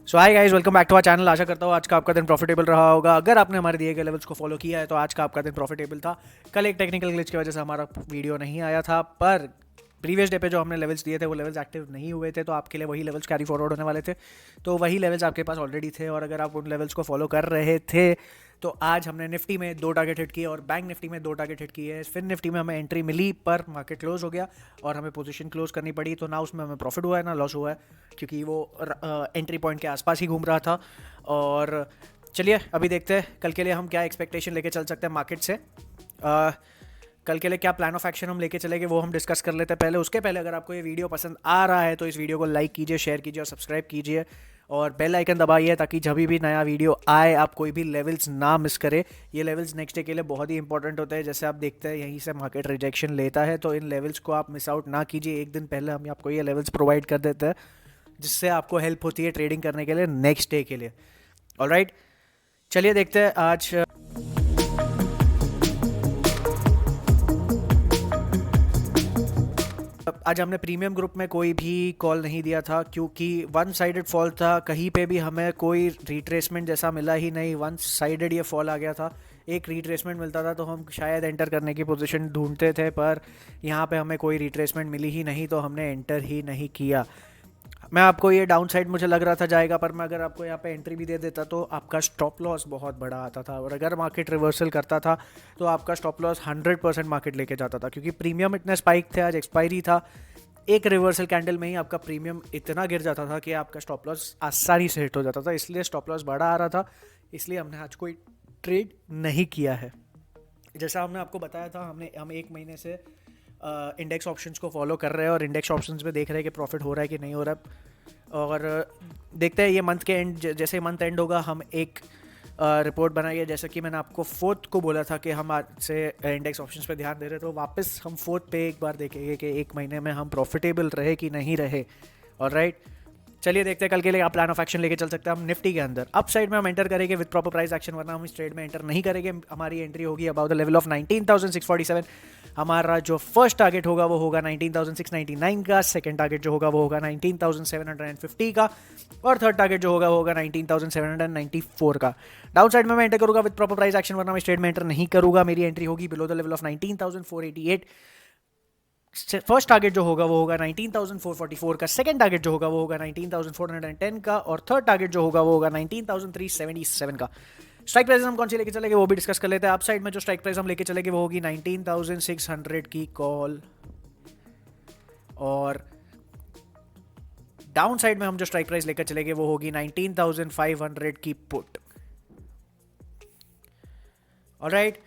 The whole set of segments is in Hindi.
So hi guys, welcome back to our channel. आशा करता हूँ आज का आपका दिन प्रॉफिटेबल रहा होगा। अगर आपने हमारे दिए गए लेवल्स को फॉलो किया है तो आज का आपका दिन प्रॉफिटेबल था। कल एक टेक्निकल ग्लिच की वजह से हमारा वीडियो नहीं आया था, पर प्रीवियस डे पे जो हमने लेवल्स दिए थे वो लेवल्स एक्टिव नहीं हुए थे, तो आपके लिए वही लेवल्स कैरी फॉरवर्ड होने वाले थे। तो वही लेवल्स आपके पास ऑलरेडी थे, और अगर आप उन लेवल्स को फॉलो कर रहे थे तो आज हमने निफ्टी में 2 टारगेट हिट किए और बैंक निफ्टी में 2 टारगेट हिट किए हैं। फिर निफ्टी में हमें एंट्री मिली पर मार्केट क्लोज हो गया और हमें पोजीशन क्लोज करनी पड़ी, तो ना उसमें हमें प्रॉफिट हुआ है ना लॉस हुआ है, क्योंकि वो एंट्री पॉइंट के आसपास ही घूम रहा था। और चलिए अभी देखते हैं कल के लिए हम क्या एक्सपेक्टेशन लेके चल सकते हैं मार्केट से। कल के लिए क्या प्लान ऑफ एक्शन हम लेके चलेंगे वो हम डिस्कस कर लेते हैं। पहले उसके पहले अगर आपको ये वीडियो पसंद आ रहा है तो इस वीडियो को लाइक कीजिए, शेयर कीजिए और सब्सक्राइब कीजिए और बेल आइकन दबाइए ताकि जब भी नया वीडियो आए आप कोई भी लेवल्स ना मिस करें। ये लेवल्स नेक्स्ट डे के लिए बहुत ही इंपॉर्टेंट होते हैं। जैसे आप देखते हैं यहीं से मार्केट रिजेक्शन लेता है, तो इन लेवल्स को आप मिस आउट ना कीजिए। एक दिन पहले हम आपको ये लेवल्स प्रोवाइड कर देते हैं जिससे आपको हेल्प होती है ट्रेडिंग करने के लिए नेक्स्ट डे के लिए। ऑलराइट, चलिए देखते हैं आज। आज हमने प्रीमियम ग्रुप में कोई भी कॉल नहीं दिया था क्योंकि वन साइडेड फॉल था। कहीं पे भी हमें कोई रिट्रेसमेंट जैसा मिला ही नहीं, वन साइडेड ये फॉल आ गया था। एक रिट्रेसमेंट मिलता था तो हम शायद एंटर करने की पोजीशन ढूंढते थे, पर यहाँ पे हमें कोई रिट्रेसमेंट मिली ही नहीं तो हमने एंटर ही नहीं किया। मैं आपको ये डाउन साइड मुझे लग रहा था जाएगा, पर मैं अगर आपको यहाँ पे एंट्री भी दे देता तो आपका स्टॉप लॉस बहुत बड़ा आता था, और अगर मार्केट रिवर्सल करता था तो आपका स्टॉप लॉस 100% मार्केट लेके जाता था, क्योंकि प्रीमियम इतने स्पाइक थे। आज एक्सपायरी था, एक रिवर्सल कैंडल में ही आपका प्रीमियम इतना गिर जाता था कि आपका स्टॉप लॉस आसानी से हिट हो जाता था, इसलिए स्टॉप लॉस बड़ा आ रहा था। इसलिए हमने आज कोई ट्रेड नहीं किया है। जैसा हमने आपको बताया था, हम एक महीने से इंडेक्स ऑप्शंस को फॉलो कर रहे हैं और इंडेक्स ऑप्शंस में देख रहे हैं कि प्रॉफिट हो रहा है कि नहीं हो रहा है। और देखते हैं ये मंथ के एंड, जैसे मंथ एंड होगा हम एक रिपोर्ट बनाइए। जैसे कि मैंने आपको फोर्थ को बोला था कि हम आज से इंडेक्स ऑप्शंस पे ध्यान दे रहे, तो वापस हम फोर्थ पे एक बार देखेंगे कि एक महीने में हम प्रॉफिटेबल रहे कि नहीं रहे। ऑलराइट, चलिए देखते हैं कल के लिए आप प्लान ऑफ एक्शन लेके चल सकते हैं। हम निफ्टी के अंदर अप साइड में हम एंटर करेंगे विद प्रॉपर प्राइस एक्शन, वरना हम इस ट्रेड में एंटर नहीं करेंगे। हमारी एंट्री होगी अबाउट द लेवल ऑफ 19,647। हमारा जो फर्स्ट टारगेट होगा वो होगा 19,699 का, सेकंड टारगेट जो होगा वो होगा 19,750 का, और थर्ड टारगेट जो होगा वो होगा 19,794 का। डाउन साइड में मैं एंटर करूंगा विद प्रॉपर प्राइस एक्शन, वरना मैं इस ट्रेड में एंटर नहीं करूंगा। मेरी एंट्री होगी below the level of 19,488। First target जो होगा वो होगा 19,444 का, सेकंड टारगेट जो होगा वो होगा 19,410 का, और थर्ड टारगेट जो होगा वो होगा 19,377 का। स्ट्राइक प्राइस हम कौन सी लेके चलेंगे वो भी डिस्कस कर लेते हैं। अप साइड में जो स्ट्राइक प्राइस हम लेके चलेंगे वो होगी 19,600 की कॉल, और डाउन साइड में हम जो स्ट्राइक प्राइस लेकर चलेंगे वो होगी 19,500 की पुट। ऑलराइट,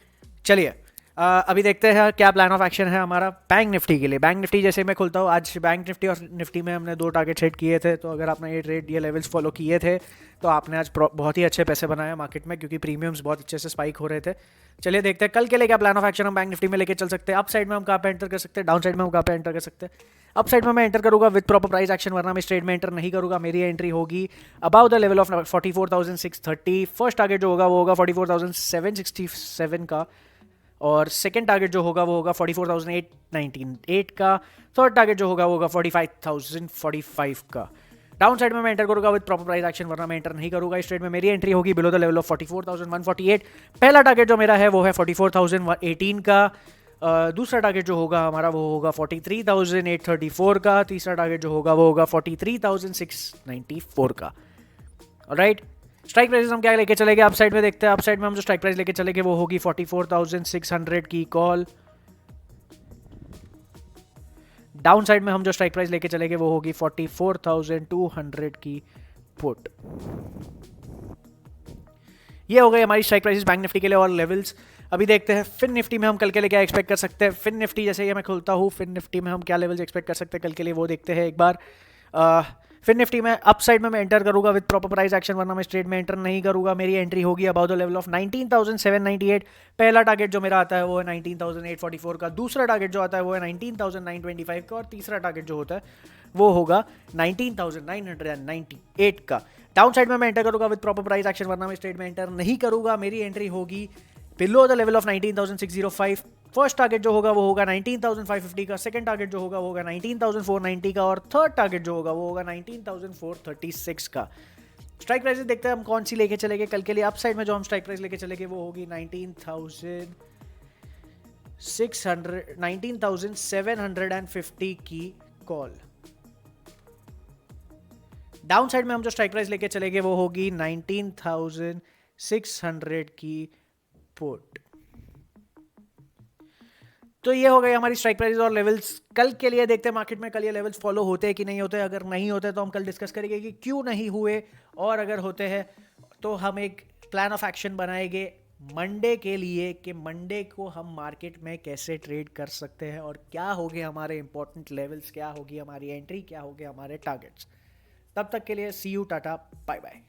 चलिए अभी देखते हैं क्या प्लान ऑफ एक्शन है हमारा बैंक निफ्टी के लिए। बैंक निफ्टी जैसे मैं खुलता हूँ, आज बैंक निफ्टी और निफ्टी में हमने 2 टारगेट सेट किए थे, तो अगर आपने ये लेवल्स फॉलो किए थे तो आपने आज बहुत ही अच्छे पैसे बनाए मार्केट में, क्योंकि प्रीमियम्स बहुत अच्छे से स्पाइक हो रहे थे। चलिए देखते हैं कल के लिए क्या प्लान ऑफ एक्शन हम बैंक निफ्टी में लेके चल सकते हैं। अप साइड में हम कहाँ पे एंटर कर सकते हैं, डाउन साइड में हम कहाँ पे एंटर कर सकते हैं। अप साइड में मैं एंटर करूंगा विद प्रॉपर प्राइस एक्शन, वरना मैं इस ट्रेड में एंटर नहीं करूंगा। मेरी एंट्री होगी about the level of 44,630। First target जो होगा वो होगा 44,767 का, और सेकंड टारगेट जो होगा वो होगा 44,898 का, थर्ड टारगेट जो होगा वो होगा 45,045 का। डाउन साइड में मैं एंटर करूंगा विद प्रॉपर प्राइस एक्शन, वरना मैं एंटर नहीं करूंगा। इस ट्रेड में मेरी एंट्री होगी बिलो द लेवल ऑफ 44,148। पहला टारगेट जो मेरा है वो है 44,018 का, दूसरा टारगेट जो होगा हमारा वो होगा 43,834 का, तीसरा टारगेट जो होगा वो होगा 43,694 का। ऑलराइट, स्ट्राइक प्राइस हम क्या लेके चलेंगे अप साइड में देखते हैं। अप साइड में हम जो स्ट्राइक प्राइस लेके चलेंगे वो होगी 44,600 की कॉल। डाउन साइड में हम जो स्ट्राइक प्राइस लेके चलेंगे वो होगी 44,200 की पुट। ये हो गई हमारी स्ट्राइक प्राइसेस बैंक निफ्टी के लिए और लेवल्स। अभी देखते हैं फिन निफ्टी में हम कल के लिए क्या एक्सपेक्ट कर सकते हैं। फिन निफ्टी जैसे ये मैं खुलता हूँ, फिन निफ्टी में हम क्या लेवल्स एक्सपेक्ट कर सकते हैं कल के लिए वो देखते हैं एक बार। फिर निफ्टी में अप साइड में मैं एंटर करूंगा विद प्रॉपर प्राइस एक्शन, वरना मैं स्ट्रेट में एंटर नहीं करूंगा। मेरी एंट्री होगी अबाउट द लेवल ऑफ 19,798। पहला टारगेट जो मेरा आता है वो है 19,844 का, दूसरा टारगेट जो आता है वो है 19,925 का, और तीसरा टारगेट जो होता है वो होगा 19,998 का। डाउन साइड में मैं एंटर करूंगा विद प्रॉपर प्राइस एक्शन, वरना मैं स्ट्रेट में एंटर नहीं करूंगा। मेरी एंट्री होगी below the level of 19,605। First target जो होगा वो होगा 19,550 का, सेकंड टारगेट जो होगा वो होगा 19,490 का, और थर्ड टारगेट जो होगा वो होगा 19,436 का। स्ट्राइक प्राइसेस देखते हैं हम कौन सी लेके चलेंगे कल के लिए। अप साइड में जो हम स्ट्राइक प्राइस लेके चलेंगे वो होगी 19,750 की कॉल। डाउन साइड में हम जो स्ट्राइक प्राइस लेके चलेंगे वो होगी 19,600 की पुट। तो ये हो गई हमारी स्ट्राइक प्राइस और लेवल्स कल के लिए। देखते हैं मार्केट में कल ये लेवल्स फॉलो होते हैं कि नहीं होते। अगर नहीं होते तो हम कल डिस्कस करेंगे कि क्यों नहीं हुए, और अगर होते हैं तो हम एक प्लान ऑफ एक्शन बनाएंगे मंडे के लिए कि मंडे को हम मार्केट में कैसे ट्रेड कर सकते हैं और क्या होंगे हमारे इंपॉर्टेंट लेवल्स, क्या होगी हमारी एंट्री, क्या होंगे हमारे टारगेट्स। तब तक के लिए सी यू, टाटा, बाय बाय।